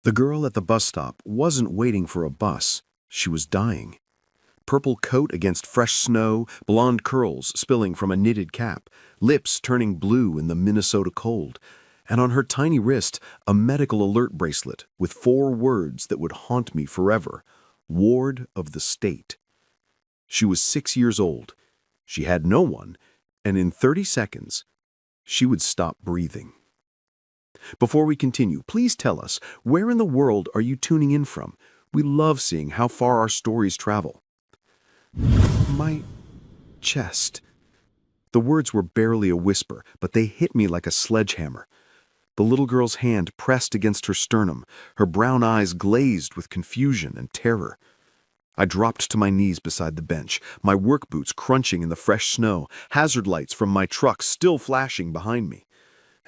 The girl at the bus stop wasn't waiting for a bus. She was dying. Purple coat against fresh snow, blonde curls spilling from a knitted cap, lips turning blue in the Minnesota cold, and on her tiny wrist, a medical alert bracelet with 4 words that would haunt me forever: Ward of the State. She was 6 years old. She had no one, and in 30 seconds, she would stop breathing. Before we continue, please tell us, where in the world are you tuning in from? We love seeing how far our stories travel. My chest. The words were barely a whisper, but they hit me like a sledgehammer. The little girl's hand pressed against her sternum, her brown eyes glazed with confusion and terror. I dropped to my knees beside the bench, my work boots crunching in the fresh snow, hazard lights from my truck still flashing behind me.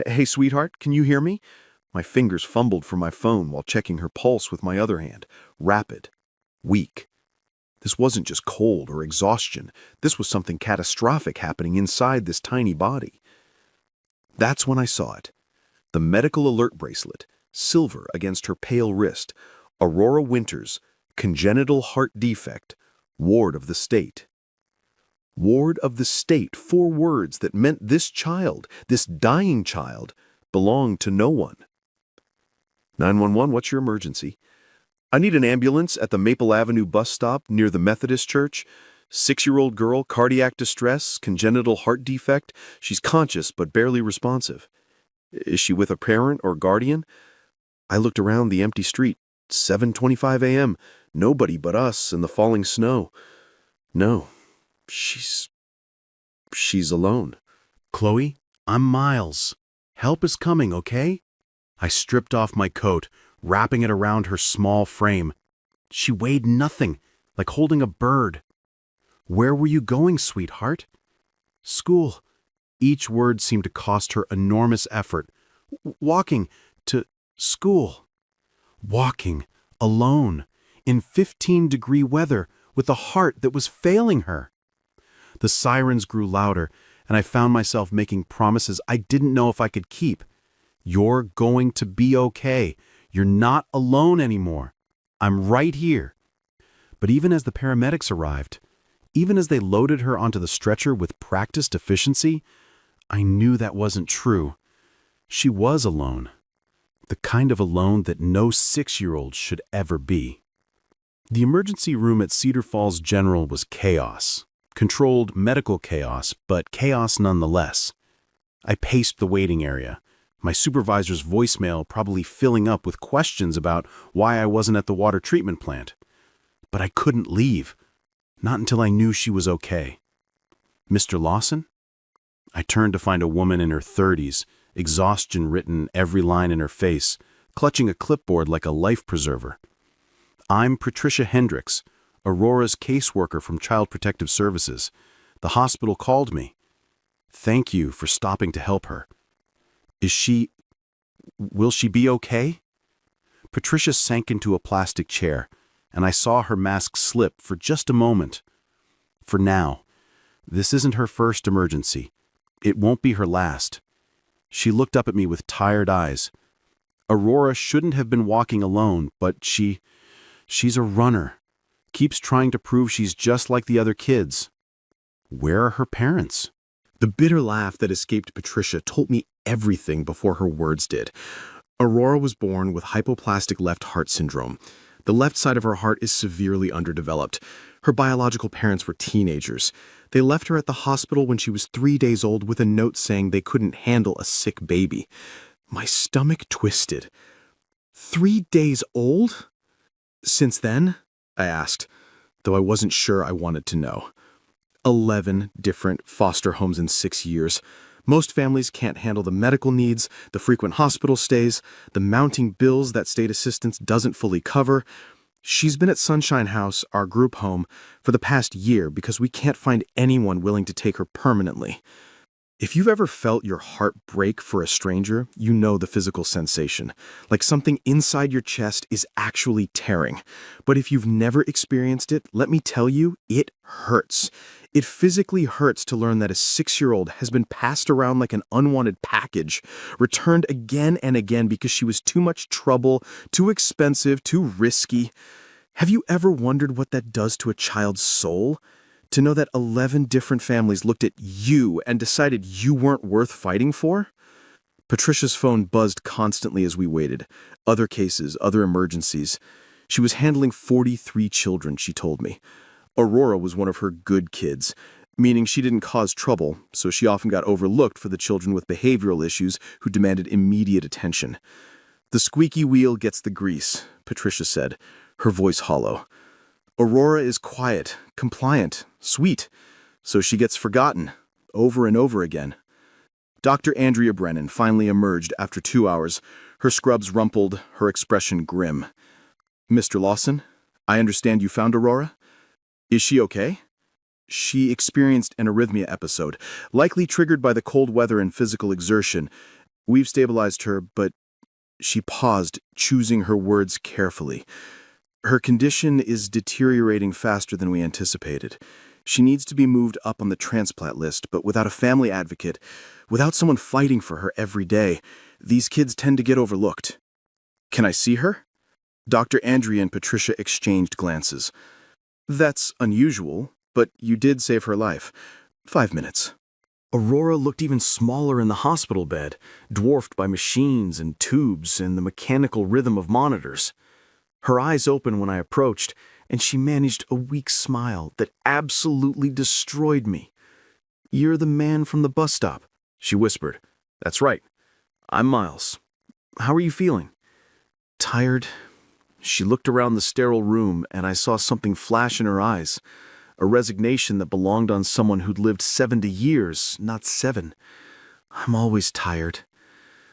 "Hey, sweetheart, can you hear me?" My fingers fumbled for my phone while checking her pulse with my other hand. Rapid. Weak. This wasn't just cold or exhaustion. This was something catastrophic happening inside this tiny body. That's when I saw it. The medical alert bracelet, silver against her pale wrist. Aurora Winters, congenital heart defect, ward of the state. Ward of the state, 4 words that meant this child, this dying child, belonged to no one. 911, what's your emergency? I need an ambulance at the Maple Avenue bus stop near the Methodist church. 6-year-old girl, cardiac distress, congenital heart defect. She's conscious but barely responsive. Is she with a parent or guardian? I looked around the empty street. 7:25 a.m. Nobody but us and the falling snow. No. She's alone. Chloe, I'm Miles. Help is coming, okay? I stripped off my coat, wrapping it around her small frame. She weighed nothing, like holding a bird. Where were you going, sweetheart? School. Each word seemed to cost her enormous effort. Walking to school. Walking, alone, in 15-degree weather, with a heart that was failing her. The sirens grew louder, and I found myself making promises I didn't know if I could keep. You're going to be okay. You're not alone anymore. I'm right here. But even as the paramedics arrived, even as they loaded her onto the stretcher with practiced efficiency, I knew that wasn't true. She was alone. The kind of alone that no 6-year-old should ever be. The emergency room at Cedar Falls General was chaos. Controlled medical chaos, but chaos nonetheless. I paced the waiting area, my supervisor's voicemail probably filling up with questions about why I wasn't at the water treatment plant. But I couldn't leave, not until I knew she was okay. Mr. Lawson? I turned to find a woman in her 30s, exhaustion written every line in her face, clutching a clipboard like a life preserver. I'm Patricia Hendricks, Aurora's caseworker from Child Protective Services. The hospital called me. Thank you for stopping to help her. Will she be okay? Patricia sank into a plastic chair, and I saw her mask slip for just a moment. For now, this isn't her first emergency. It won't be her last. She looked up at me with tired eyes. Aurora shouldn't have been walking alone, but she's a runner. Keeps trying to prove she's just like the other kids. Where are her parents? The bitter laugh that escaped Patricia told me everything before her words did. Aurora was born with hypoplastic left heart syndrome. The left side of her heart is severely underdeveloped. Her biological parents were teenagers. They left her at the hospital when she was 3 days old with a note saying they couldn't handle a sick baby. My stomach twisted. 3 days old? Since then? I asked, though I wasn't sure I wanted to know. 11 different foster homes in 6 years. Most families can't handle the medical needs, the frequent hospital stays, the mounting bills that state assistance doesn't fully cover. She's been at Sunshine House, our group home, for the past year because we can't find anyone willing to take her permanently. If you've ever felt your heart break for a stranger, you know the physical sensation, like something inside your chest is actually tearing. But if you've never experienced it, let me tell you, it hurts. It physically hurts to learn that a 6-year-old has been passed around like an unwanted package, returned again and again because she was too much trouble, too expensive, too risky. Have you ever wondered what that does to a child's soul? To know that 11 different families looked at you and decided you weren't worth fighting for? Patricia's phone buzzed constantly as we waited. Other cases, other emergencies. She was handling 43 children, she told me. Aurora was one of her good kids, meaning she didn't cause trouble, so she often got overlooked for the children with behavioral issues who demanded immediate attention. The squeaky wheel gets the grease, Patricia said, her voice hollow. Aurora is quiet, compliant, sweet, so she gets forgotten, over and over again. Dr. Andrea Brennan finally emerged after 2 hours, her scrubs rumpled, her expression grim. Mr. Lawson, I understand you found Aurora? Is she okay? She experienced an arrhythmia episode, likely triggered by the cold weather and physical exertion. We've stabilized her, but she paused, choosing her words carefully. Her condition is deteriorating faster than we anticipated. She needs to be moved up on the transplant list, but without a family advocate, without someone fighting for her every day, these kids tend to get overlooked. Can I see her? Dr. Andrea and Patricia exchanged glances. That's unusual, but you did save her life. 5 minutes. Aurora looked even smaller in the hospital bed, dwarfed by machines and tubes and the mechanical rhythm of monitors. Her eyes opened when I approached, and she managed a weak smile that absolutely destroyed me. You're the man from the bus stop, she whispered. That's right. I'm Miles. How are you feeling? Tired. She looked around the sterile room, and I saw something flash in her eyes, a resignation that belonged on someone who'd lived 70 years, not 7. I'm always tired.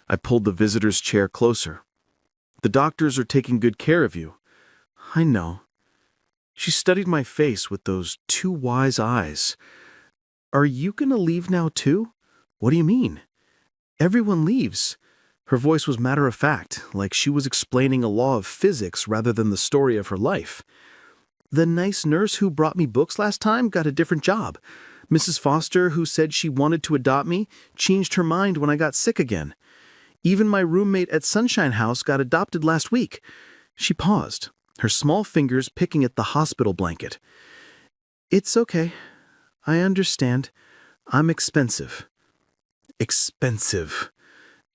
I pulled the visitor's chair closer. The doctors are taking good care of you. I know. She studied my face with those 2 wise eyes. Are you going to leave now too? What do you mean? Everyone leaves. Her voice was matter-of-fact, like she was explaining a law of physics rather than the story of her life. The nice nurse who brought me books last time got a different job. Mrs. Foster, who said she wanted to adopt me, changed her mind when I got sick again. Even my roommate at Sunshine House got adopted last week. She paused, her small fingers picking at the hospital blanket. It's okay. I understand. I'm expensive. Expensive.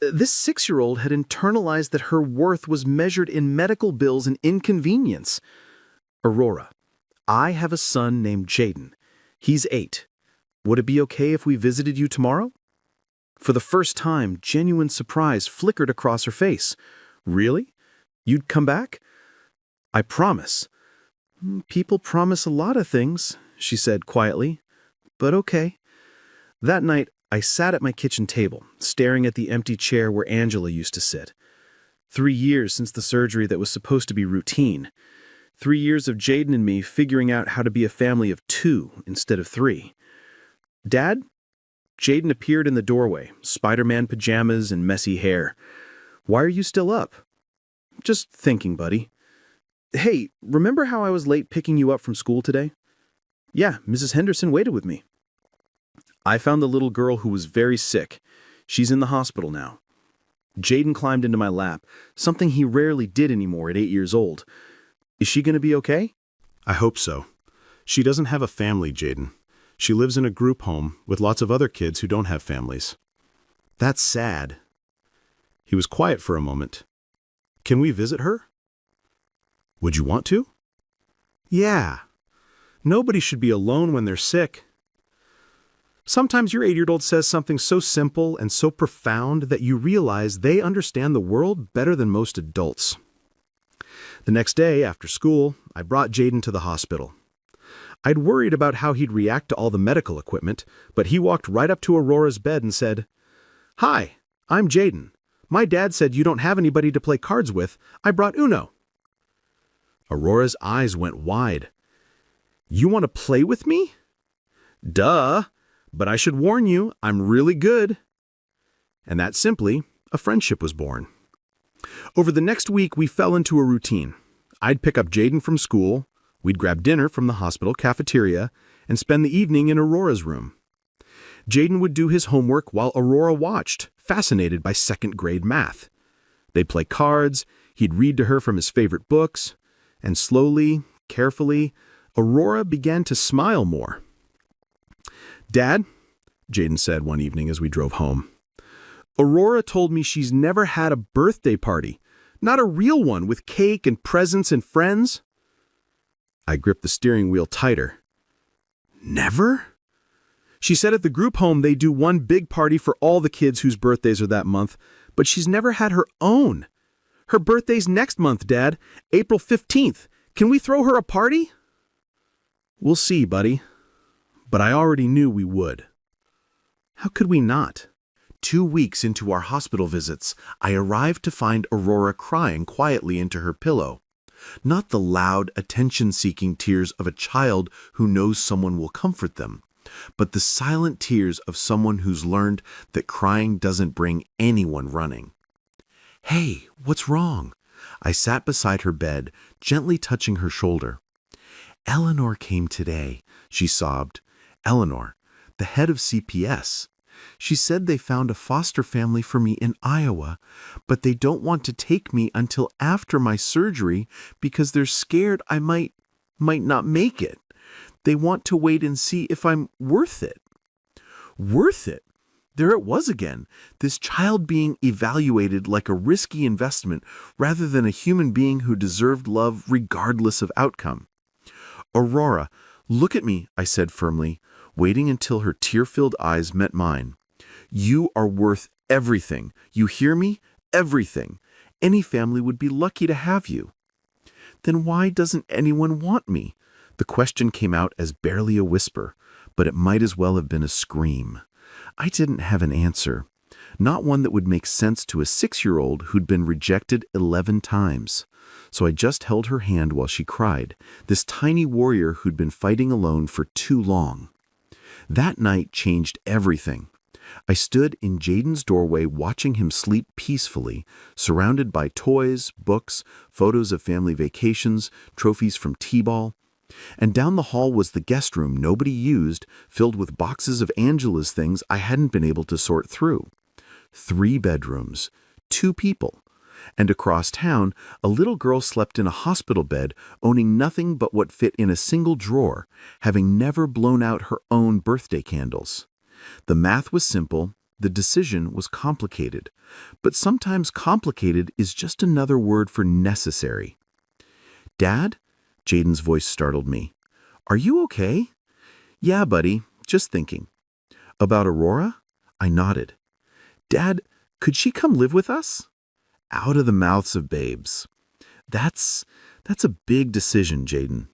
This 6-year-old had internalized that her worth was measured in medical bills and inconvenience. Aurora, I have a son named Jaden. He's 8. Would it be okay if we visited you tomorrow? For the first time, genuine surprise flickered across her face. Really? You'd come back? I promise. People promise a lot of things, she said quietly. But okay. That night, I sat at my kitchen table, staring at the empty chair where Angela used to sit. 3 years since the surgery that was supposed to be routine. 3 years of Jaden and me figuring out how to be a family of 2 instead of 3. Dad? Jaden appeared in the doorway, Spider-Man pajamas and messy hair. Why are you still up? Just thinking, buddy. Hey, remember how I was late picking you up from school today? Yeah, Mrs. Henderson waited with me. I found the little girl who was very sick. She's in the hospital now. Jaden climbed into my lap, something he rarely did anymore at 8 years old. Is she going to be okay? I hope so. She doesn't have a family, Jaden. She lives in a group home with lots of other kids who don't have families. That's sad. He was quiet for a moment. Can we visit her? Would you want to? Yeah. Nobody should be alone when they're sick. Sometimes your 8-year-old says something so simple and so profound that you realize they understand the world better than most adults. The next day, after school, I brought Jaden to the hospital. I'd worried about how he'd react to all the medical equipment, but he walked right up to Aurora's bed and said, "Hi, I'm Jaden. My dad said you don't have anybody to play cards with. I brought Uno." Aurora's eyes went wide. "You want to play with me?" "Duh. But I should warn you, I'm really good. And that simply, a friendship was born. Over the next week, we fell into a routine. I'd pick up Jaden from school, we'd grab dinner from the hospital cafeteria, and spend the evening in Aurora's room. Jaden would do his homework while Aurora watched, fascinated by second-grade math. They'd play cards, he'd read to her from his favorite books, and slowly, carefully, Aurora began to smile more. "Dad," Jaden said one evening as we drove home, "Aurora told me she's never had a birthday party, not a real one with cake and presents and friends." I gripped the steering wheel tighter. "Never?" She said at the group home they do one big party for all the kids whose birthdays are that month, but she's never had her own. Her birthday's next month, Dad, April 15th. Can we throw her a party? "We'll see, buddy." But I already knew we would. How could we not? 2 weeks into our hospital visits, I arrived to find Aurora crying quietly into her pillow. Not the loud, attention-seeking tears of a child who knows someone will comfort them, but the silent tears of someone who's learned that crying doesn't bring anyone running. "Hey, what's wrong?" I sat beside her bed, gently touching her shoulder. "Eleanor came today," she sobbed. "Eleanor, the head of CPS. She said they found a foster family for me in Iowa, but they don't want to take me until after my surgery because they're scared I might not make it. They want to wait and see if I'm worth it." Worth it? There it was again, this child being evaluated like a risky investment rather than a human being who deserved love regardless of outcome. "Aurora, look at me," I said firmly, waiting until her tear-filled eyes met mine. "You are worth everything. You hear me? Everything. Any family would be lucky to have you." "Then why doesn't anyone want me?" The question came out as barely a whisper, but it might as well have been a scream. I didn't have an answer, not one that would make sense to a 6-year-old who'd been rejected 11 times. So I just held her hand while she cried, this tiny warrior who'd been fighting alone for too long. That night changed everything. I stood in Jaden's doorway watching him sleep peacefully, surrounded by toys, books, photos of family vacations, trophies from t-ball. And down the hall was the guest room nobody used, filled with boxes of Angela's things I hadn't been able to sort through. 3 bedrooms, 2 people. And across town, a little girl slept in a hospital bed, owning nothing but what fit in a single drawer, having never blown out her own birthday candles. The math was simple, the decision was complicated. But sometimes complicated is just another word for necessary. "Dad?" Jaden's voice startled me. "Are you okay?" "Yeah, buddy, just thinking." "About Aurora?" I nodded. "Dad, could she come live with us?" Out of the mouths of babes. That's a big decision, Jaden."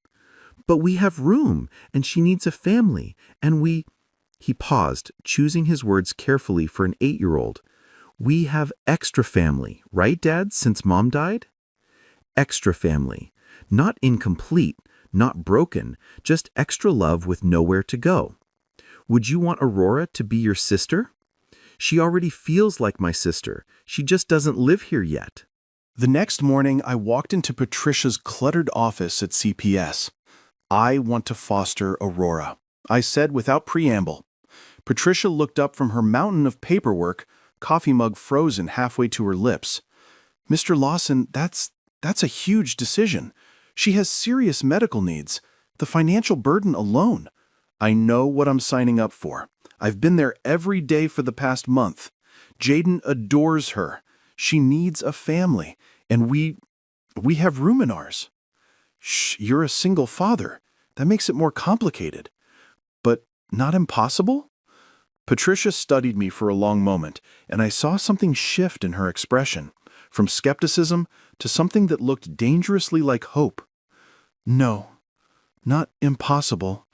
"But we have room, and she needs a family, and we—" He paused, choosing his words carefully for an 8-year-old. "We have extra family, right, Dad, since Mom died?" Extra family. Not incomplete, not broken, just extra love with nowhere to go. "Would you want Aurora to be your sister?" "She already feels like my sister. She just doesn't live here yet." The next morning, I walked into Patricia's cluttered office at CPS. "I want to foster Aurora," I said without preamble. Patricia looked up from her mountain of paperwork, coffee mug frozen halfway to her lips. "Mr. Lawson, that's a huge decision. She has serious medical needs. The financial burden alone." "I know what I'm signing up for. I've been there every day for the past month. Jaden adores her. She needs a family, and we have room in ours." "Shh, you're a single father. That makes it more complicated." "But not impossible?" Patricia studied me for a long moment, and I saw something shift in her expression, from skepticism to something that looked dangerously like hope. "No, not impossible.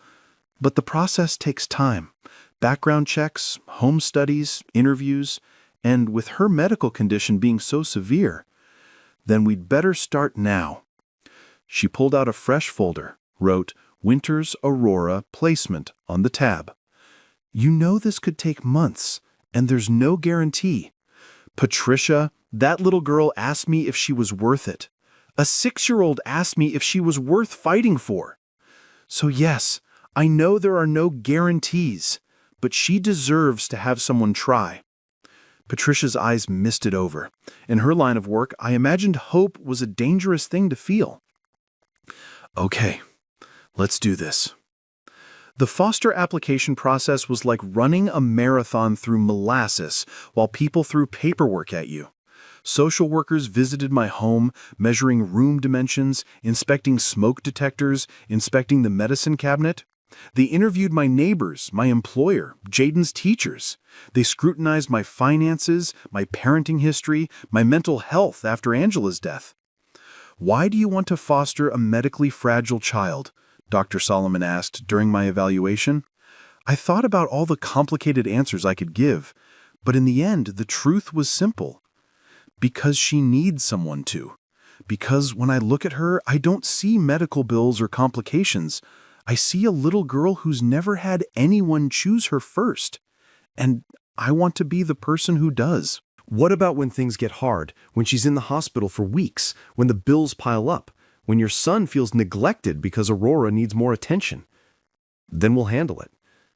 But the process takes time. Background checks, home studies, interviews, and with her medical condition being so severe, then we'd better start now." She pulled out a fresh folder, wrote "Winter's Aurora Placement" on the tab. You know this could take months, and there's no guarantee. Patricia, that little girl asked me if she was worth it. A 6-year-old asked me if she was worth fighting for. So yes, I know there are no guarantees, but she deserves to have someone try. Patricia's eyes misted over. In her line of work, I imagined hope was a dangerous thing to feel. Okay, let's do this. The foster application process was like running a marathon through molasses while people threw paperwork at you. Social workers visited my home, measuring room dimensions, inspecting smoke detectors, inspecting the medicine cabinet. They interviewed my neighbors, my employer, Jaden's teachers. They scrutinized my finances, my parenting history, my mental health after Angela's death. Why do you want to foster a medically fragile child? Dr. Solomon asked during my evaluation. I thought about all the complicated answers I could give, but in the end, the truth was simple. Because she needs someone to. Because when I look at her, I don't see medical bills or complications. I see a little girl who's never had anyone choose her first. And I want to be the person who does. What about when things get hard, when she's in the hospital for weeks, when the bills pile up, when your son feels neglected because Aurora needs more attention? Then we'll handle it.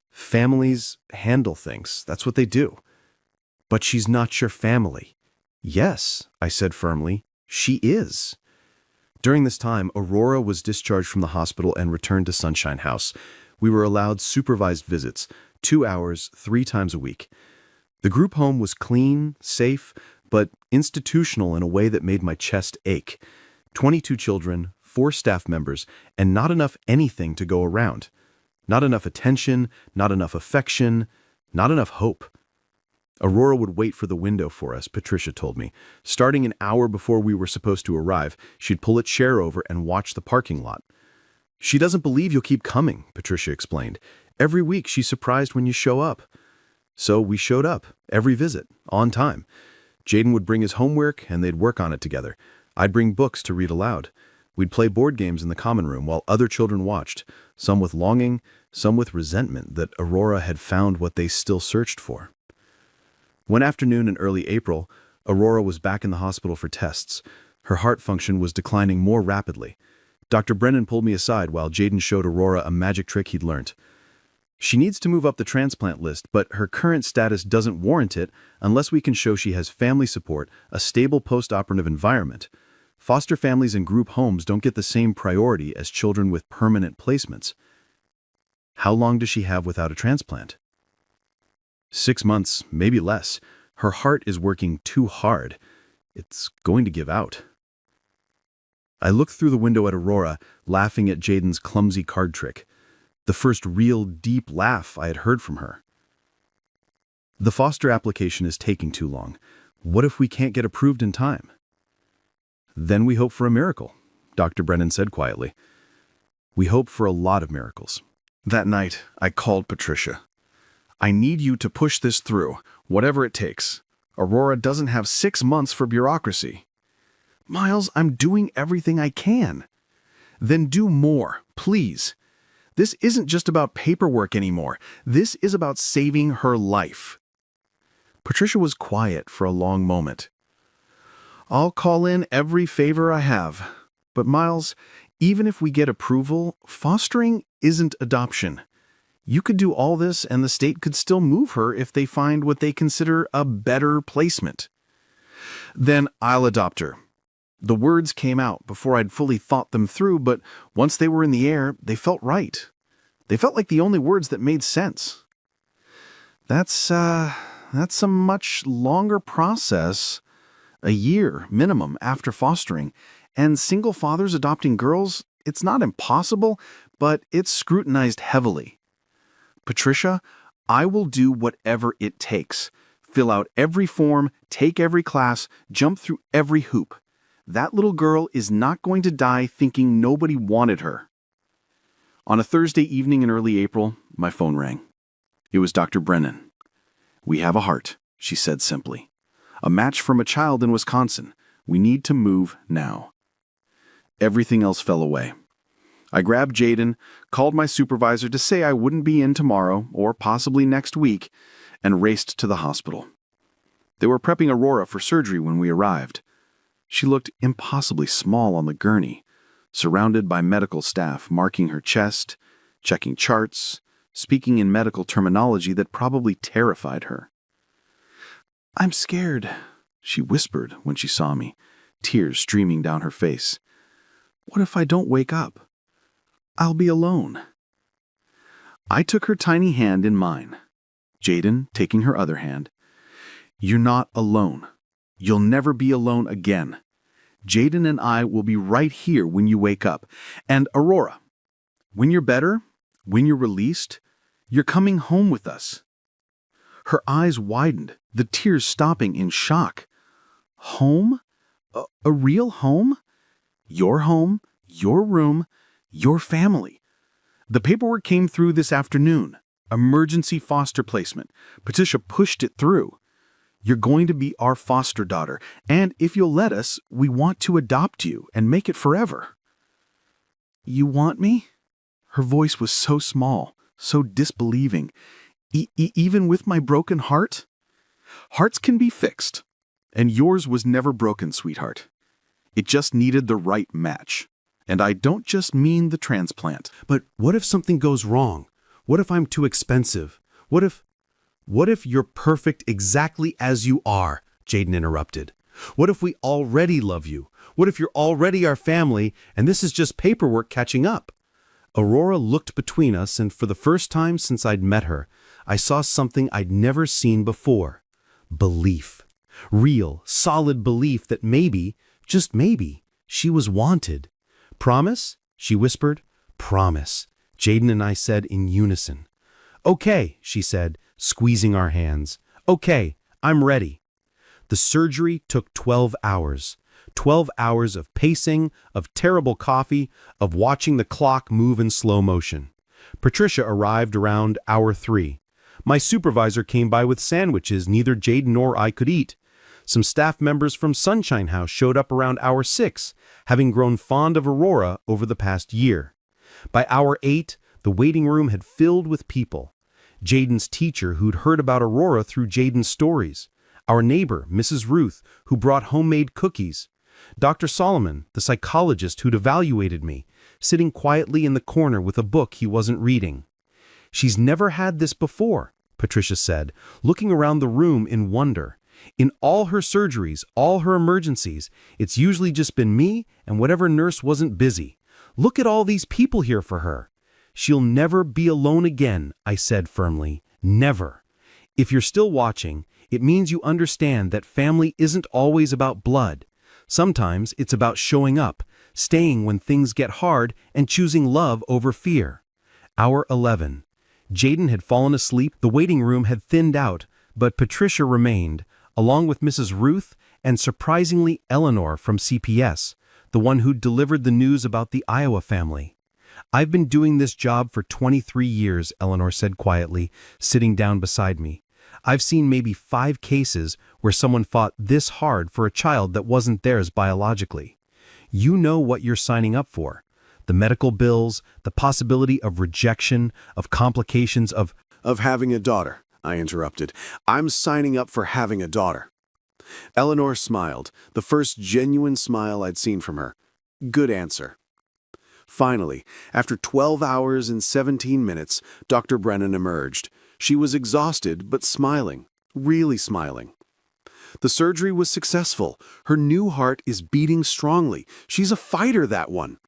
Families handle things. That's what they do. But she's not your family. Yes, I said firmly, she is. During this time, Aurora was discharged from the hospital and returned to Sunshine House. We were allowed supervised visits, 2 hours, 3 times a week. The group home was clean, safe, but institutional in a way that made my chest ache. 22 children, 4 staff members, and not enough anything to go around. Not enough attention, not enough affection, not enough hope. Aurora would wait for the window for us, Patricia told me. Starting an hour before we were supposed to arrive, she'd pull a chair over and watch the parking lot. She doesn't believe you'll keep coming, Patricia explained. Every week she's surprised when you show up. So we showed up, every visit, on time. Jaden would bring his homework and they'd work on it together. I'd bring books to read aloud. We'd play board games in the common room while other children watched, some with longing, some with resentment that Aurora had found what they still searched for. One afternoon in early April, Aurora was back in the hospital for tests. Her heart function was declining more rapidly. Dr. Brennan pulled me aside while Jaden showed Aurora a magic trick he'd learned. She needs to move up the transplant list, but her current status doesn't warrant it unless we can show she has family support, a stable post-operative environment. Foster families and group homes don't get the same priority as children with permanent placements. How long does she have without a transplant? 6 months, maybe less. Her heart is working too hard. It's going to give out. I looked through the window at Aurora, laughing at Jaden's clumsy card trick. The first real, deep laugh I had heard from her. The foster application is taking too long. What if we can't get approved in time? Then we hope for a miracle, Dr. Brennan said quietly. We hope for a lot of miracles. That night, I called Patricia. I need you to push this through, whatever it takes. Aurora doesn't have 6 months for bureaucracy. Miles, I'm doing everything I can. Then do more, please. This isn't just about paperwork anymore. This is about saving her life. Patricia was quiet for a long moment. I'll call in every favor I have. But Miles, even if we get approval, fostering isn't adoption. You could do all this and the state could still move her if they find what they consider a better placement. Then I'll adopt her. The words came out before I'd fully thought them through, but once they were in the air, they felt right. They felt like the only words that made sense. That's a much longer process, a year minimum after fostering, and single fathers adopting girls, it's not impossible, but it's scrutinized heavily. Patricia, I will do whatever it takes. Fill out every form, take every class, jump through every hoop. That little girl is not going to die thinking nobody wanted her. On a Thursday evening in early April, my phone rang. It was Dr. Brennan. We have a heart, she said simply. A match from a child in Wisconsin. We need to move now. Everything else fell away. I grabbed Jaden, called my supervisor to say I wouldn't be in tomorrow or possibly next week, and raced to the hospital. They were prepping Aurora for surgery when we arrived. She looked impossibly small on the gurney, surrounded by medical staff marking her chest, checking charts, speaking in medical terminology that probably terrified her. "I'm scared," she whispered when she saw me, tears streaming down her face. "What if I don't wake up? I'll be alone." I took her tiny hand in mine, Jaden taking her other hand. "You're not alone. You'll never be alone again. Jaden and I will be right here when you wake up. And Aurora, when you're better, when you're released, you're coming home with us." Her eyes widened, the tears stopping in shock. "Home? A real home? Your home, your room, your family. The paperwork came through this afternoon. Emergency foster placement. Patricia pushed it through. You're going to be our foster daughter, and if you'll let us, we want to adopt you and make it forever." "You want me?" Her voice was so small, so disbelieving. Even with my broken heart?" "Hearts can be fixed, and yours was never broken, sweetheart. It just needed the right match. And I don't just mean the transplant." But what if something goes wrong? What if I'm too expensive? What if you're perfect exactly as you are? Jaden interrupted. What if we already love you? What if you're already our family and this is just paperwork catching up? Aurora looked between us, and for the first time since I'd met her, I saw something I'd never seen before. Belief. Real, solid belief that maybe, just maybe, she was wanted. "Promise?" she whispered. "Promise," Jaden and I said in unison. "Okay," she said, squeezing our hands. "Okay, I'm ready." The surgery took 12 hours. 12 hours of pacing, of terrible coffee, of watching the clock move in slow motion. Patricia arrived around hour 3. My supervisor came by with sandwiches neither Jaden nor I could eat. Some staff members from Sunshine House showed up around hour 6, having grown fond of Aurora over the past year. By hour 8, the waiting room had filled with people. Jaden's teacher, who'd heard about Aurora through Jaden's stories. Our neighbor, Mrs. Ruth, who brought homemade cookies. Dr. Solomon, the psychologist who'd evaluated me, sitting quietly in the corner with a book he wasn't reading. "She's never had this before," Patricia said, looking around the room in wonder. "In all her surgeries, all her emergencies, it's usually just been me and whatever nurse wasn't busy. Look at all these people here for her." "She'll never be alone again," I said firmly. "Never. If you're still watching, it means you understand that family isn't always about blood. Sometimes it's about showing up, staying when things get hard, and choosing love over fear." Hour 11. Jaden had fallen asleep, the waiting room had thinned out, but Patricia remained, along with Mrs. Ruth and surprisingly Eleanor from CPS, the one who'd delivered the news about the Iowa family. "I've been doing this job for 23 years, Eleanor said quietly, sitting down beside me. "I've seen maybe 5 cases where someone fought this hard for a child that wasn't theirs biologically. You know what you're signing up for. The medical bills, the possibility of rejection, of complications, of Having a daughter," I interrupted. "I'm signing up for having a daughter." Eleanor smiled, the first genuine smile I'd seen from her. Good answer. Finally, after 12 hours and 17 minutes, Dr. Brennan emerged. She was exhausted, but smiling, really smiling. "The surgery was successful. Her new heart is beating strongly. She's a fighter, that one."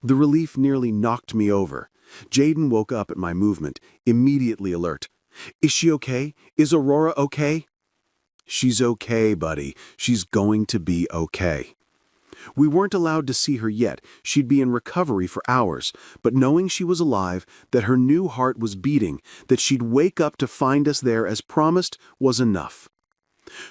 The relief nearly knocked me over. Jaden woke up at my movement, immediately alert. "Is she okay? Is Aurora okay?" "She's okay, buddy. She's going to be okay." We weren't allowed to see her yet. She'd be in recovery for hours, but knowing she was alive, that her new heart was beating, that she'd wake up to find us there as promised, was enough.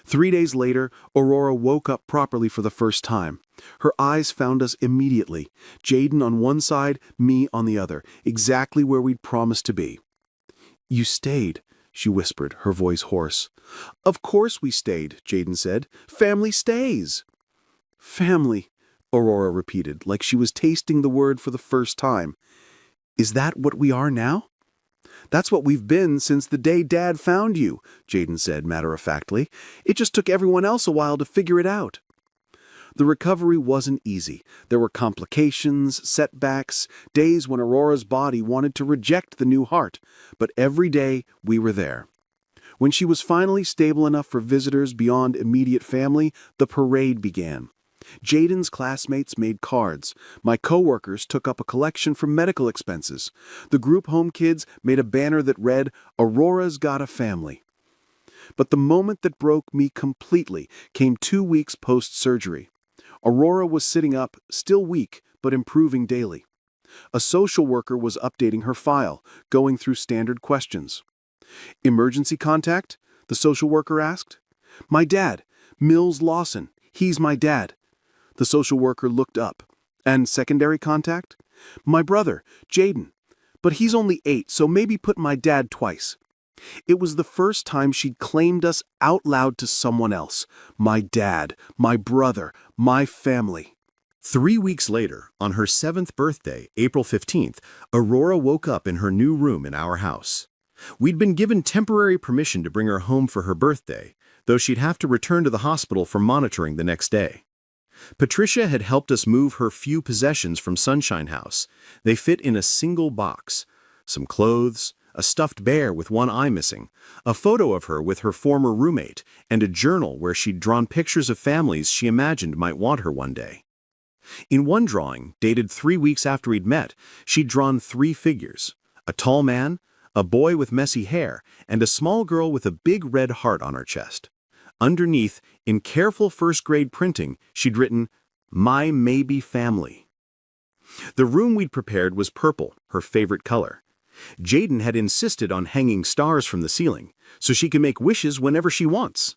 3 days later, Aurora woke up properly for the first time. Her eyes found us immediately, Jaden on one side, me on the other, exactly where we'd promised to be. "You stayed," she whispered, her voice hoarse. "Of course we stayed," Jaden said. "Family stays." "Family," Aurora repeated, like she was tasting the word for the first time. Is that what we are now? That's what we've been since the day Dad found you, Jaden said matter-of-factly. It just took everyone else a while to figure it out. The recovery wasn't easy. There were complications, setbacks, days when Aurora's body wanted to reject the new heart. But every day, we were there. When she was finally stable enough for visitors beyond immediate family, the parade began. Jaden's classmates made cards. My coworkers took up a collection for medical expenses. The group home kids made a banner that read, "Aurora's got a family." But the moment that broke me completely came 2 weeks post-surgery. Aurora was sitting up, still weak, but improving daily. A social worker was updating her file, going through standard questions. "Emergency contact?" the social worker asked. "My dad, Mills Lawson. He's my dad." The social worker looked up. "And secondary contact?" "My brother, Jaden. But he's only 8, so maybe put my dad twice." It was the first time she'd claimed us out loud to someone else. My dad, my brother, my family. 3 weeks later, on her 7th birthday, April 15th, Aurora woke up in her new room in our house. We'd been given temporary permission to bring her home for her birthday, though she'd have to return to the hospital for monitoring the next day. Patricia had helped us move her few possessions from Sunshine House. They fit in a single box: some clothes, a stuffed bear with one eye missing, a photo of her with her former roommate, and a journal where she'd drawn pictures of families she imagined might want her one day. In one drawing, dated 3 weeks after we'd met, she'd drawn 3 figures: a tall man, a boy with messy hair, and a small girl with a big red heart on her chest. Underneath, in careful first-grade printing, she'd written, "My maybe family." The room we'd prepared was purple, her favorite color. Jaden had insisted on hanging stars from the ceiling, so she can make wishes whenever she wants.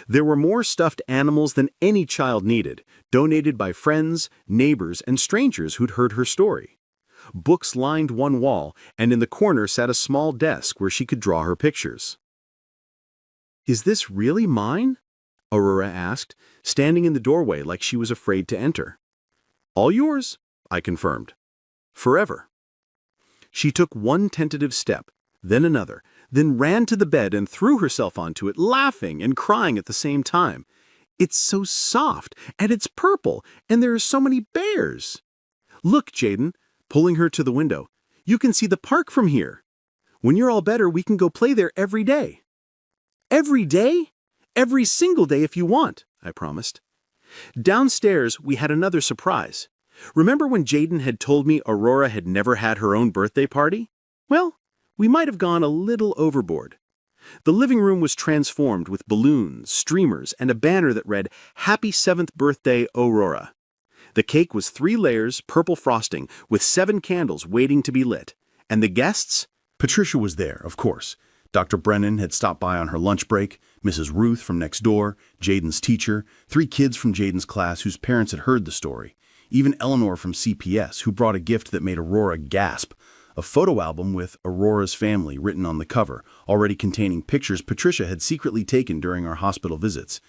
There were more stuffed animals than any child needed, donated by friends, neighbors, and strangers who'd heard her story. Books lined one wall, and in the corner sat a small desk where she could draw her pictures. "Is this really mine?" Aurora asked, standing in the doorway like she was afraid to enter. "All yours," I confirmed. "Forever." She took one tentative step, then another, then ran to the bed and threw herself onto it, laughing and crying at the same time. "It's so soft, and it's purple, and there are so many bears." "Look, Jaden," pulling her to the window. "You can see the park from here. When you're all better, we can go play there every day." "Every day?" "Every single day if you want," I promised. Downstairs, we had another surprise. Remember when Jaden had told me Aurora had never had her own birthday party? Well, we might have gone a little overboard. The living room was transformed with balloons, streamers, and a banner that read, "Happy 7th Birthday, Aurora." The cake was 3 layers, purple frosting, with 7 candles waiting to be lit. And the guests? Patricia was there, of course. Dr. Brennan had stopped by on her lunch break, Mrs. Ruth from next door, Jaden's teacher, 3 kids from Jaden's class whose parents had heard the story, even Eleanor from CPS, who brought a gift that made Aurora gasp, a photo album with Aurora's family written on the cover, already containing pictures Patricia had secretly taken during our hospital visits.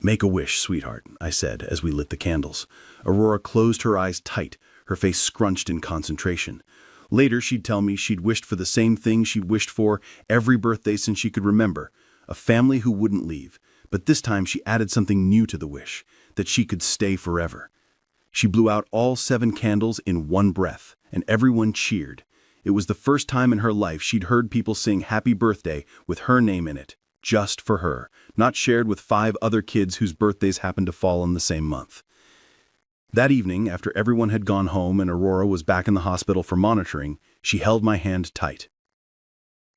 "Make a wish, sweetheart," I said as we lit the candles. Aurora closed her eyes tight, her face scrunched in concentration. Later, she'd tell me she'd wished for the same thing she'd wished for every birthday since she could remember, a family who wouldn't leave. But this time she added something new to the wish, that she could stay forever. She blew out all 7 candles in one breath, and everyone cheered. It was the first time in her life she'd heard people sing Happy Birthday with her name in it, just for her, not shared with 5 other kids whose birthdays happened to fall in the same month. That evening, after everyone had gone home and Aurora was back in the hospital for monitoring, she held my hand tight.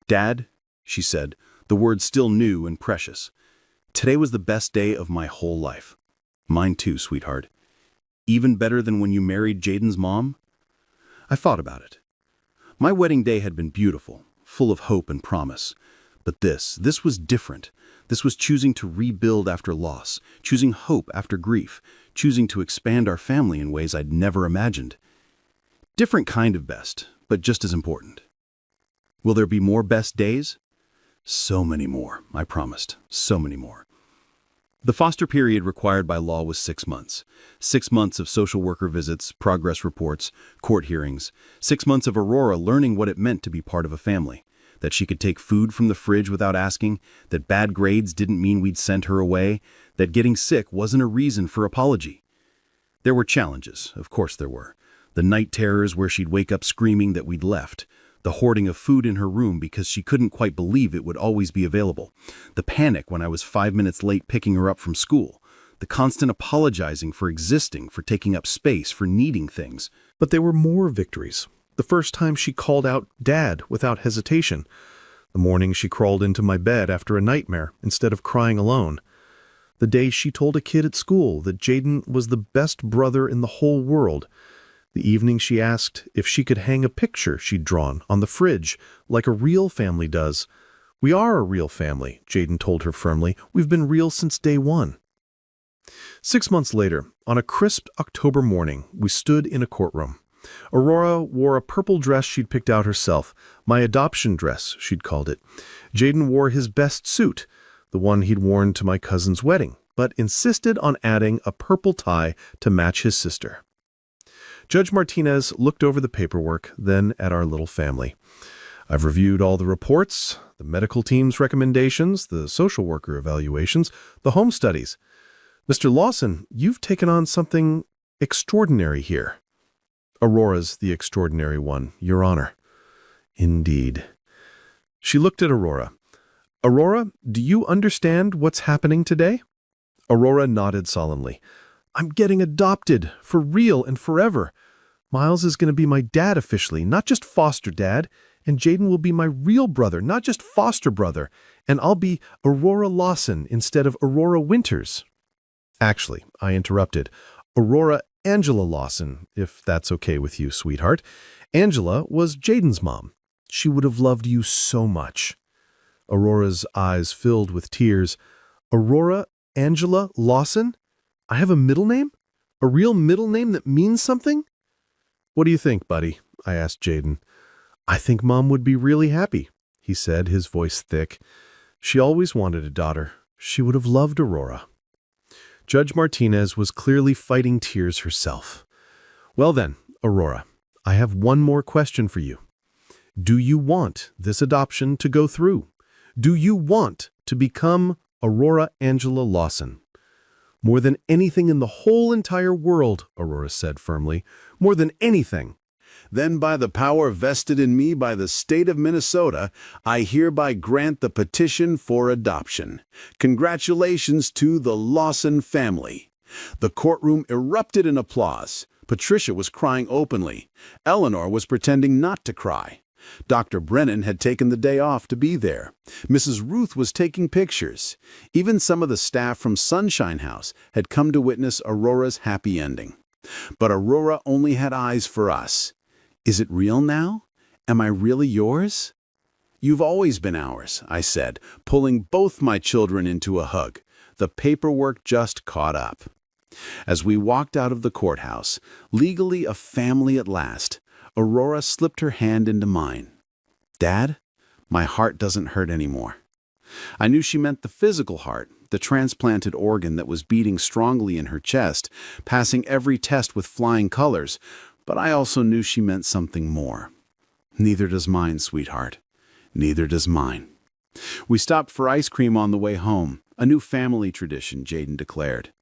"Dad," she said, the words still new and precious, "today was the best day of my whole life." "Mine too, sweetheart." "Even better than when you married Jaden's mom?" I thought about it. My wedding day had been beautiful, full of hope and promise. But this was different. This was choosing to rebuild after loss, choosing hope after grief, choosing to expand our family in ways I'd never imagined. Different kind of best, but just as important. Will there be more best days? So many more, I promised. So many more. The foster period required by law was 6 months. 6 months of social worker visits, progress reports, court hearings. 6 months of Aurora learning what it meant to be part of a family. That she could take food from the fridge without asking, that bad grades didn't mean we'd sent her away, that getting sick wasn't a reason for apology. There were challenges, of course there were. The night terrors where she'd wake up screaming that we'd left. The hoarding of food in her room because she couldn't quite believe it would always be available. The panic when I was 5 minutes late picking her up from school. The constant apologizing for existing, for taking up space, for needing things. But there were more victories. The first time she called out Dad without hesitation. The morning she crawled into my bed after a nightmare instead of crying alone. The day she told a kid at school that Jaden was the best brother in the whole world. The evening she asked if she could hang a picture she'd drawn on the fridge, like a real family does. We are a real family, Jaden told her firmly. We've been real since day one. 6 months later, on a crisp October morning, we stood in a courtroom. Aurora wore a purple dress she'd picked out herself, my adoption dress, she'd called it. Jaden wore his best suit, the one he'd worn to my cousin's wedding, but insisted on adding a purple tie to match his sister. Judge Martinez looked over the paperwork, then at our little family. I've reviewed all the reports, the medical team's recommendations, the social worker evaluations, the home studies. Mr. Lawson, you've taken on something extraordinary here. Aurora's the extraordinary one, Your Honor. Indeed. She looked at Aurora. Aurora, do you understand what's happening today? Aurora nodded solemnly. I'm getting adopted, for real and forever. Miles is going to be my dad officially, not just foster dad, and Jaden will be my real brother, not just foster brother, and I'll be Aurora Lawson instead of Aurora Winters. Actually, I interrupted. Aurora Angela Lawson, if that's okay with you, sweetheart. Angela was Jaden's mom. She would have loved you so much. Aurora's eyes filled with tears. Aurora Angela Lawson? I have a middle name? A real middle name that means something? What do you think, buddy? I asked Jaden. I think Mom would be really happy, he said, his voice thick. She always wanted a daughter. She would have loved Aurora. Judge Martinez was clearly fighting tears herself. Well then, Aurora, I have one more question for you. Do you want this adoption to go through? Do you want to become Aurora Angela Lawson? More than anything in the whole entire world, Aurora said firmly. More than anything. Then by the power vested in me by the state of Minnesota, I hereby grant the petition for adoption. Congratulations to the Lawson family. The courtroom erupted in applause. Patricia was crying openly. Eleanor was pretending not to cry. Dr. Brennan had taken the day off to be there. Mrs. Ruth was taking pictures. Even some of the staff from Sunshine House had come to witness Aurora's happy ending. But Aurora only had eyes for us. Is it real now? Am I really yours? You've always been ours, I said, pulling both my children into a hug. The paperwork just caught up. As we walked out of the courthouse, legally a family at last, Aurora slipped her hand into mine. Dad, my heart doesn't hurt anymore. I knew she meant the physical heart, the transplanted organ that was beating strongly in her chest, passing every test with flying colors, but I also knew she meant something more. Neither does mine, sweetheart. Neither does mine. We stopped for ice cream on the way home, a new family tradition, Jaden declared.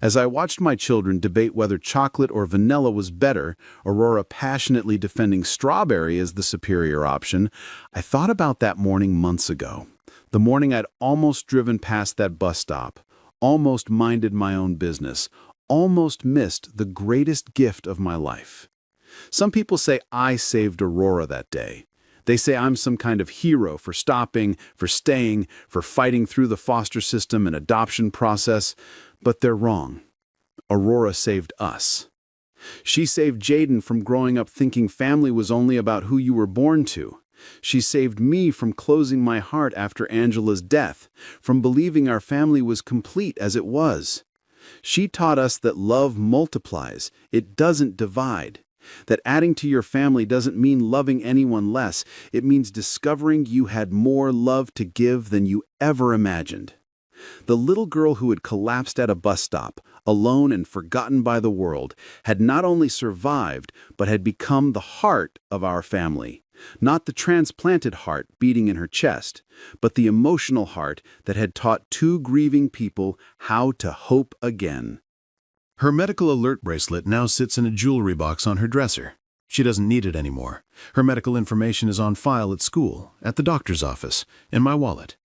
As I watched my children debate whether chocolate or vanilla was better, Aurora passionately defending strawberry as the superior option, I thought about that morning months ago. The morning I'd almost driven past that bus stop, almost minded my own business, almost missed the greatest gift of my life. Some people say I saved Aurora that day. They say I'm some kind of hero for stopping, for staying, for fighting through the foster system and adoption process, but they're wrong. Aurora saved us. She saved Jaden from growing up thinking family was only about who you were born to. She saved me from closing my heart after Angela's death, from believing our family was complete as it was. She taught us that love multiplies, it doesn't divide. That adding to your family doesn't mean loving anyone less, it means discovering you had more love to give than you ever imagined. The little girl who had collapsed at a bus stop, alone and forgotten by the world, had not only survived, but had become the heart of our family. Not the transplanted heart beating in her chest, but the emotional heart that had taught two grieving people how to hope again. Her medical alert bracelet now sits in a jewelry box on her dresser. She doesn't need it anymore. Her medical information is on file at school, at the doctor's office, in my wallet.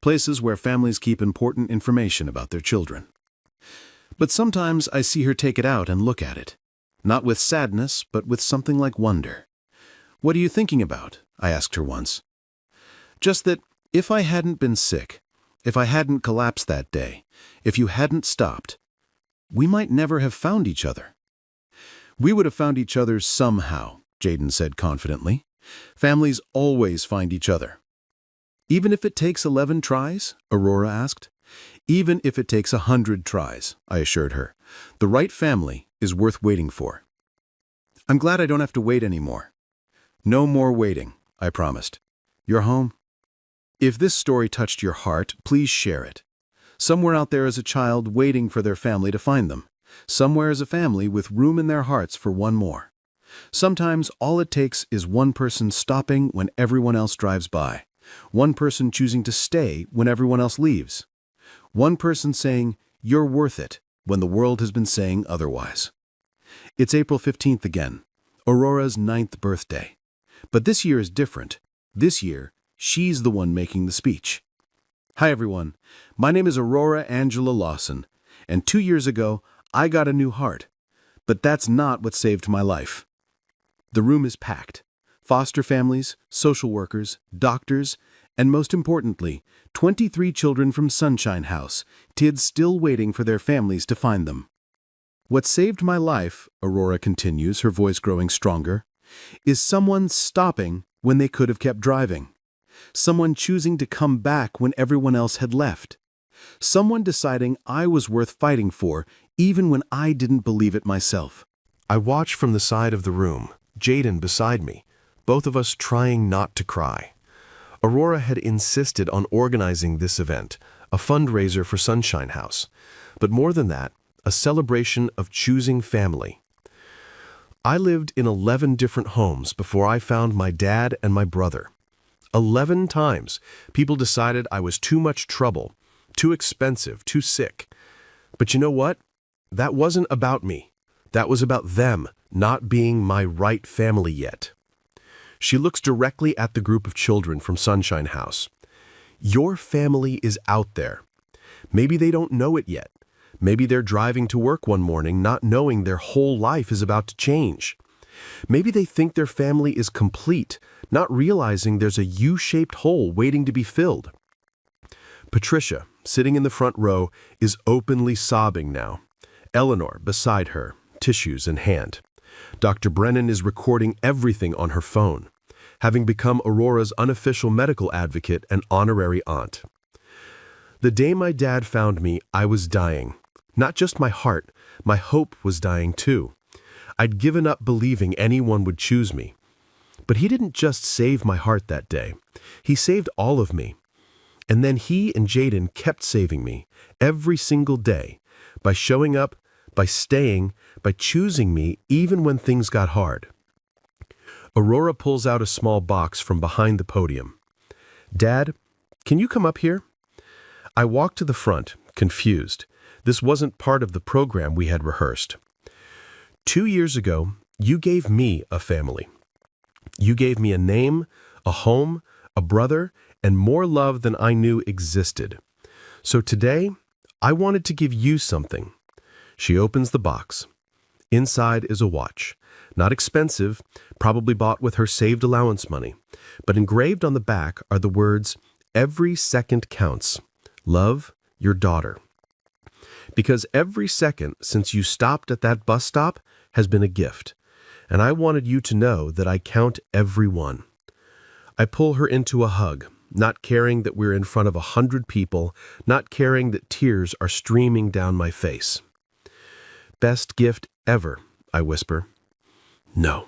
Places where families keep important information about their children. But sometimes I see her take it out and look at it. Not with sadness, but with something like wonder. "What are you thinking about?" I asked her once. Just that if I hadn't been sick, if I hadn't collapsed that day, if you hadn't stopped, we might never have found each other. "We would have found each other somehow," Jaden said confidently. "Families always find each other." "Even if it takes 11 tries?" Aurora asked. "Even if it takes 100 tries," I assured her. "The right family is worth waiting for." "I'm glad I don't have to wait anymore." "No more waiting," I promised. "You're home?" If this story touched your heart, please share it. Somewhere out there is a child waiting for their family to find them. Somewhere is a family with room in their hearts for one more. Sometimes all it takes is one person stopping when everyone else drives by. One person choosing to stay when everyone else leaves. One person saying, "You're worth it," when the world has been saying otherwise. It's April 15th again, Aurora's 9th birthday. But this year is different. This year, she's the one making the speech. Hi everyone, my name is Aurora Angela Lawson, and 2 years ago, I got a new heart. But that's not what saved my life. The room is packed. Foster families, social workers, doctors, and most importantly, 23 children from Sunshine House, kids still waiting for their families to find them. What saved my life, Aurora continues, her voice growing stronger, is someone stopping when they could have kept driving. Someone choosing to come back when everyone else had left. Someone deciding I was worth fighting for, even when I didn't believe it myself. I watched from the side of the room, Jaden beside me, both of us trying not to cry. Aurora had insisted on organizing this event, a fundraiser for Sunshine House, but more than that, a celebration of choosing family. I lived in 11 different homes before I found my dad and my brother. 11 times, people decided I was too much trouble, too expensive, too sick. But you know what? That wasn't about me. That was about them not being my right family yet. She looks directly at the group of children from Sunshine House. Your family is out there. Maybe they don't know it yet. Maybe they're driving to work one morning not knowing their whole life is about to change. Maybe they think their family is complete, not realizing there's a U-shaped hole waiting to be filled. Patricia, sitting in the front row, is openly sobbing now. Eleanor, beside her, tissues in hand. Dr. Brennan is recording everything on her phone, having become Aurora's unofficial medical advocate and honorary aunt. The day my dad found me, I was dying. Not just my heart, my hope was dying too. I'd given up believing anyone would choose me. But he didn't just save my heart that day. He saved all of me. And then he and Jaden kept saving me every single day by showing up, by staying, by choosing me even when things got hard. Aurora pulls out a small box from behind the podium. "Dad, can you come up here?" I walked to the front, confused. This wasn't part of the program we had rehearsed. 2 years ago, you gave me a family. You gave me a name, a home, a brother, and more love than I knew existed. So today, I wanted to give you something. She opens the box. Inside is a watch. Not expensive, probably bought with her saved allowance money, but engraved on the back are the words, "Every second counts. Love, your daughter." Because every second since you stopped at that bus stop has been a gift, and I wanted you to know that I count every one. I pull her into a hug, not caring that we're in front of 100 people, not caring that tears are streaming down my face. "Best gift ever," I whisper. "No,"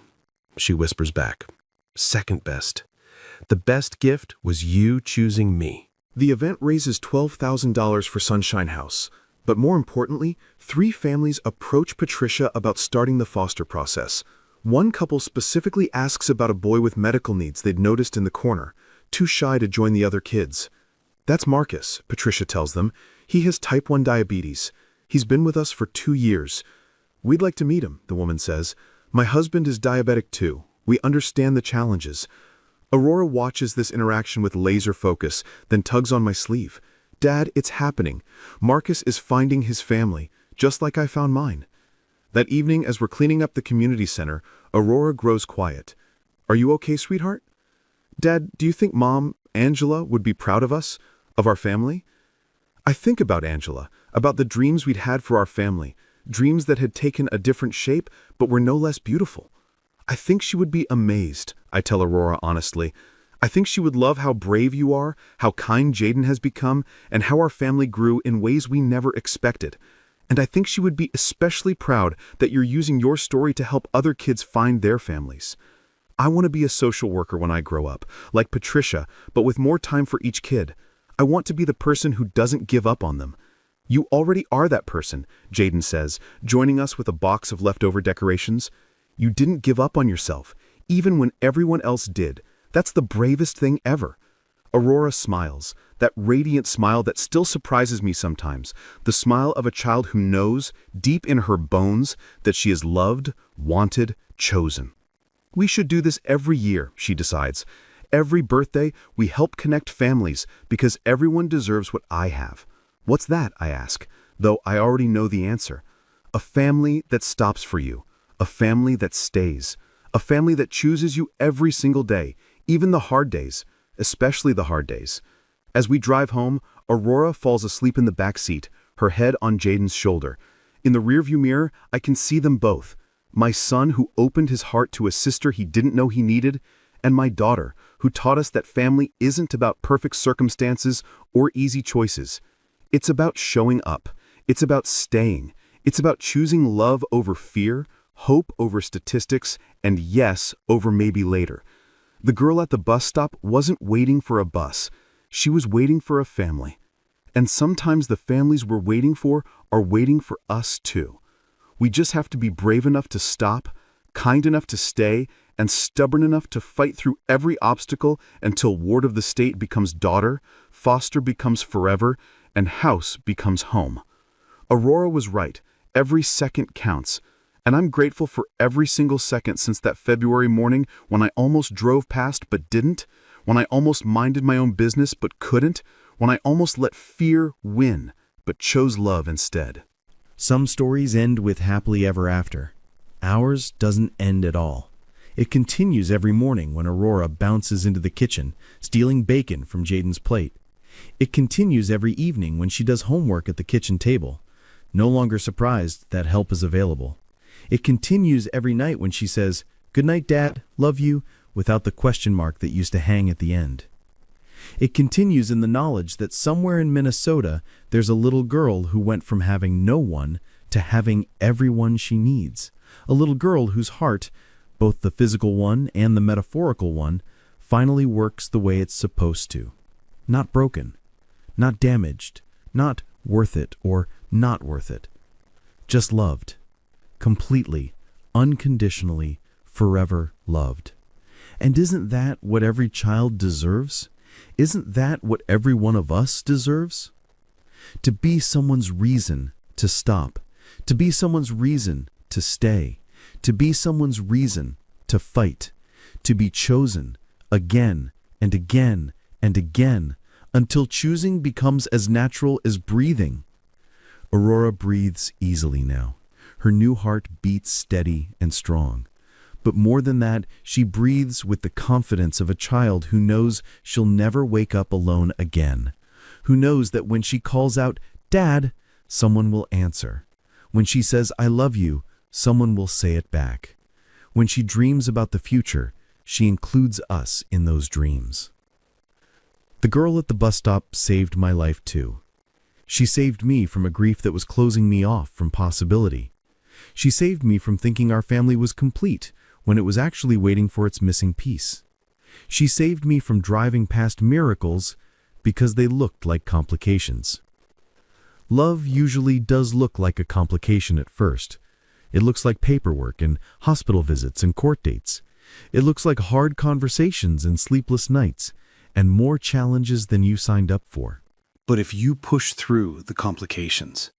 she whispers back. "Second best. The best gift was you choosing me." The event raises $12,000 for Sunshine House. But more importantly, 3 families approach Patricia about starting the foster process. One couple specifically asks about a boy with medical needs they'd noticed in the corner, too shy to join the other kids. That's Marcus, Patricia tells them. He has type 1 diabetes. He's been with us for 2 years. We'd like to meet him, the woman says. My husband is diabetic too. We understand the challenges. Aurora watches this interaction with laser focus, then tugs on my sleeve. Dad, it's happening. Marcus is finding his family, just like I found mine. That evening, as we're cleaning up the community center, Aurora grows quiet. Are you okay, sweetheart? Dad, do you think Mom, Angela, would be proud of us, of our family? I think about Angela, about the dreams we'd had for our family, dreams that had taken a different shape but were no less beautiful. I think she would be amazed, I tell Aurora honestly. I think she would love how brave you are, how kind Jaden has become, and how our family grew in ways we never expected. And I think she would be especially proud that you're using your story to help other kids find their families. I want to be a social worker when I grow up, like Patricia, but with more time for each kid. I want to be the person who doesn't give up on them. You already are that person, Jaden says, joining us with a box of leftover decorations. You didn't give up on yourself, even when everyone else did. That's the bravest thing ever. Aurora smiles, that radiant smile that still surprises me sometimes, the smile of a child who knows, deep in her bones, that she is loved, wanted, chosen. We should do this every year, she decides. Every birthday, we help connect families because everyone deserves what I have. What's that, I ask, though I already know the answer. A family that stops for you, a family that stays, a family that chooses you every single day, even the hard days, especially the hard days. As we drive home, Aurora falls asleep in the back seat, her head on Jaden's shoulder. In the rearview mirror, I can see them both. My son who opened his heart to a sister he didn't know he needed, and my daughter who taught us that family isn't about perfect circumstances or easy choices. It's about showing up. It's about staying. It's about choosing love over fear, hope over statistics, and yes over maybe later. The girl at the bus stop wasn't waiting for a bus. She was waiting for a family. And sometimes the families we're waiting for are waiting for us too. We just have to be brave enough to stop, kind enough to stay, and stubborn enough to fight through every obstacle until ward of the state becomes daughter, foster becomes forever, and house becomes home. Aurora was right. Every second counts. And I'm grateful for every single second since that February morning when I almost drove past but didn't, when I almost minded my own business but couldn't, when I almost let fear win but chose love instead. Some stories end with happily ever after. Ours doesn't end at all. It continues every morning when Aurora bounces into the kitchen, stealing bacon from Jaden's plate. It continues every evening when she does homework at the kitchen table, no longer surprised that help is available. It continues every night when she says, "Good night, Dad, love you," without the question mark that used to hang at the end. It continues in the knowledge that somewhere in Minnesota, there's a little girl who went from having no one to having everyone she needs. A little girl whose heart, both the physical one and the metaphorical one, finally works the way it's supposed to. Not broken, not damaged, not worth it or not worth it. Just loved. Completely, unconditionally, forever loved. And isn't that what every child deserves? Isn't that what every one of us deserves? To be someone's reason to stop, to be someone's reason to stay, to be someone's reason to fight, to be chosen again and again and again until choosing becomes as natural as breathing. Aurora breathes easily now. Her new heart beats steady and strong. But more than that, she breathes with the confidence of a child who knows she'll never wake up alone again, who knows that when she calls out, "Dad," someone will answer. When she says, "I love you," someone will say it back. When she dreams about the future, she includes us in those dreams. The girl at the bus stop saved my life too. She saved me from a grief that was closing me off from possibility. She saved me from thinking our family was complete when it was actually waiting for its missing piece. She saved me from driving past miracles because they looked like complications. Love usually does look like a complication at first. It looks like paperwork and hospital visits and court dates. It looks like hard conversations and sleepless nights, and more challenges than you signed up for. But if you push through the complications,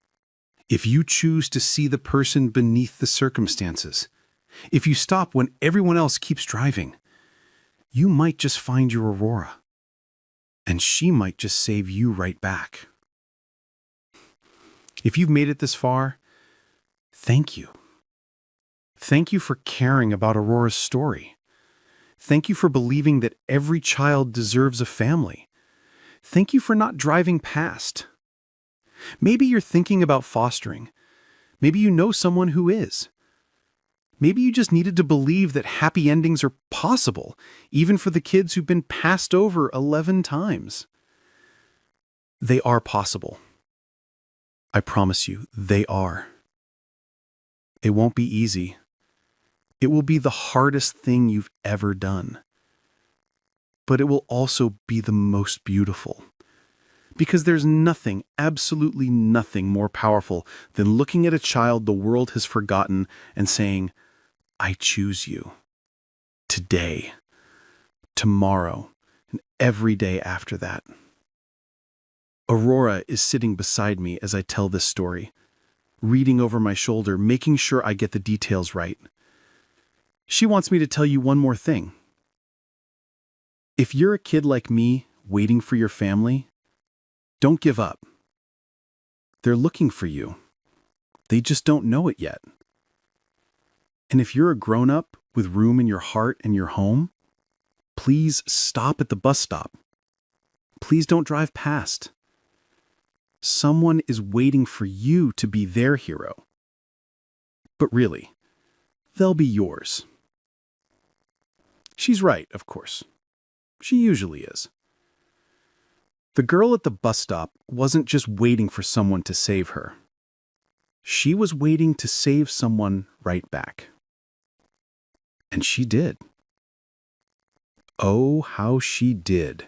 if you choose to see the person beneath the circumstances, if you stop when everyone else keeps driving, you might just find your Aurora. And she might just save you right back. If you've made it this far, thank you. Thank you for caring about Aurora's story. Thank you for believing that every child deserves a family. Thank you for not driving past. Maybe you're thinking about fostering. Maybe you know someone who is. Maybe you just needed to believe that happy endings are possible, even for the kids who've been passed over 11 times. They are possible. I promise you, they are. It won't be easy. It will be the hardest thing you've ever done. But it will also be the most beautiful. Because there's nothing, absolutely nothing more powerful than looking at a child the world has forgotten and saying, I choose you. Today, tomorrow, and every day after that. Aurora is sitting beside me as I tell this story, reading over my shoulder, making sure I get the details right. She wants me to tell you one more thing. If you're a kid like me, waiting for your family, don't give up. They're looking for you. They just don't know it yet. And if you're a grown-up with room in your heart and your home, please stop at the bus stop. Please don't drive past. Someone is waiting for you to be their hero. But really, they'll be yours. She's right, of course. She usually is. The girl at the bus stop wasn't just waiting for someone to save her. She was waiting to save someone right back. And she did. Oh, how she did.